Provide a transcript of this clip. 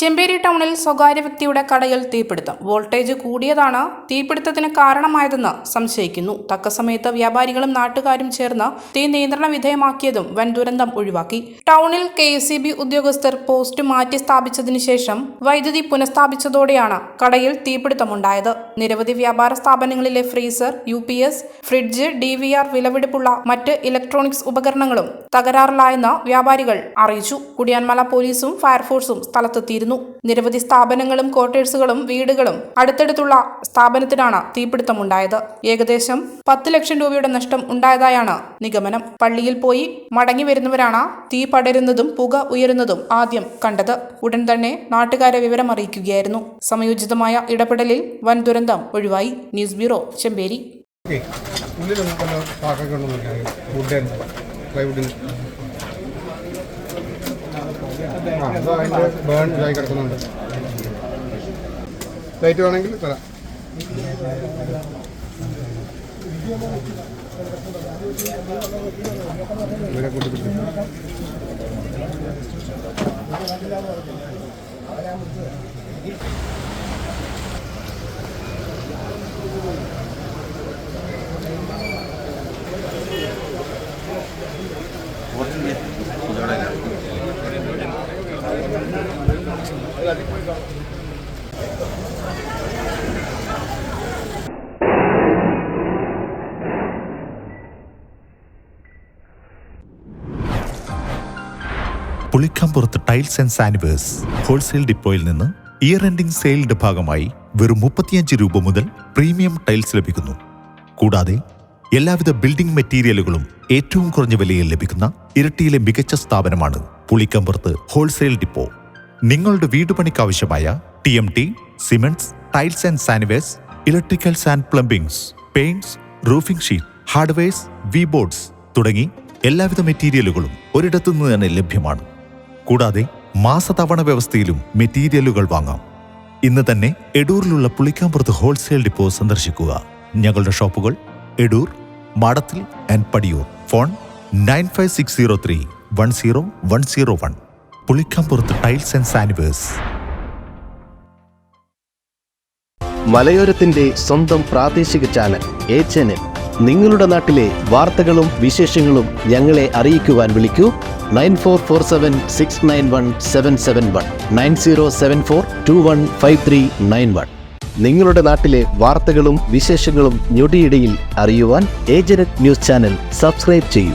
ചെമ്പേരി ടൗണിൽ സ്വകാര്യ വ്യക്തിയുടെ കടയിൽ തീപിടുത്തം. വോൾട്ടേജ് കൂടിയതാണ് തീപിടുത്തത്തിന് കാരണമായതെന്ന് സംശയിക്കുന്നു. തക്ക സമയത്ത് വ്യാപാരികളും നാട്ടുകാരും ചേർന്ന് തീ നിയന്ത്രണ വിധേയമാക്കിയതും വൻ ദുരന്തം ഒഴിവാക്കി. ടൗണിൽ KSEB ഉദ്യോഗസ്ഥർ പോസ്റ്റ് മാറ്റി സ്ഥാപിച്ചതിനു ശേഷം വൈദ്യുതി പുനഃസ്ഥാപിച്ചതോടെയാണ് കടയിൽ തീപിടുത്തമുണ്ടായത്. നിരവധി വ്യാപാര സ്ഥാപനങ്ങളിലെ ഫ്രീസർ, UPS, ഫ്രിഡ്ജ്, DVR, വിലപിടിപ്പുള്ള മറ്റ് ഇലക്ട്രോണിക്സ് ഉപകരണങ്ങളും തകരാറിലായെന്ന് വ്യാപാരികൾ അറിയിച്ചു. കുടിയാൻമല പോലീസും ഫയർഫോഴ്സും സ്ഥലത്തെത്തിയിരുന്നു. നിരവധി സ്ഥാപനങ്ങളും ക്വാർട്ടേഴ്സുകളും വീടുകളും അടുത്തടുത്തുള്ള സ്ഥാപനത്തിനാണ് തീപിടുത്തമുണ്ടായത്. ഏകദേശം 10 ലക്ഷം രൂപയുടെ നഷ്ടം ഉണ്ടായതായാണ് നിഗമനം. പള്ളിയിൽ പോയി മടങ്ങി വരുന്നവരാണ് തീ പടരുന്നതും പുക ഉയരുന്നതും ആദ്യം കണ്ടത്. ഉടൻ തന്നെ നാട്ടുകാരെ വിവരം അറിയിക്കുകയായിരുന്നു. സമയോചിതമായ ഇടപെടലിൽ വൻ ദുരന്തം ഒഴിവായി. News bureau, Chemperi. കിടക്കുന്നുണ്ട്. ലൈറ്റ് വേണമെങ്കിൽ തരാം. ഇവരെ കൂട്ടി പുളിക്കമ്പുറത്ത് ടൈൽസ് ആൻഡ് സാനിവേഴ്സ് ഹോൾസെയിൽ ഡിപ്പോയിൽ നിന്ന് ഇയർ എൻഡിംഗ് സെയിലിന്റെ ഭാഗമായി വെറും 35 രൂപ മുതൽ പ്രീമിയം ടൈൽസ് ലഭിക്കുന്നു. കൂടാതെ എല്ലാവിധ ബിൽഡിംഗ് മെറ്റീരിയലുകളും ഏറ്റവും കുറഞ്ഞ വിലയിൽ ലഭിക്കുന്ന ഇരട്ടിയിലെ മികച്ച സ്ഥാപനമാണ് പുളിക്കമ്പുറത്ത് ഹോൾസെയിൽ ഡിപ്പോ. നിങ്ങളുടെ വീടുപണിക്കാവശ്യമായ TMT, cements, tiles and sanitarywares, electricals and plumbings, paints, roofing sheet, hardwares, V boards തുടങ്ങി എല്ലാവിധ മെറ്റീരിയലുകളും ഒരിടത്തുനിന്ന് തന്നെ ലഭ്യമാണ്. കൂടാതെ മാസതവണ വ്യവസ്ഥയിലും മെറ്റീരിയലുകൾ വാങ്ങാം. ഇന്ന് തന്നെ എടൂരിലുള്ള പുളിക്കമ്പുറത്ത് ഹോൾസെയിൽ ഡിപ്പോ സന്ദർശിക്കുക. ഞങ്ങളുടെ ഷോപ്പുകൾ Edoor, Madathil and Padiyoor. Phone 9560310101. Pulikkamburath tiles and sanitarywares. മലയോരത്തിന്റെ സ്വന്തം പ്രാദേശിക ചാനൽ A-Channel. നിങ്ങളുടെ നാട്ടിലെ വാർത്തകളും വിശേഷങ്ങളും ഞങ്ങളെ അറിയിക്കുവാൻ വിളിക്കൂ 9447691771 9074215391. നിങ്ങളുടെ നാട്ടിലെ വാർത്തകളും വിശേഷങ്ങളും ഞൊടിയിടയിൽ അറിയുവാൻ A-Channel ന്യൂസ് ചാനൽ സബ്സ്ക്രൈബ് ചെയ്യൂ.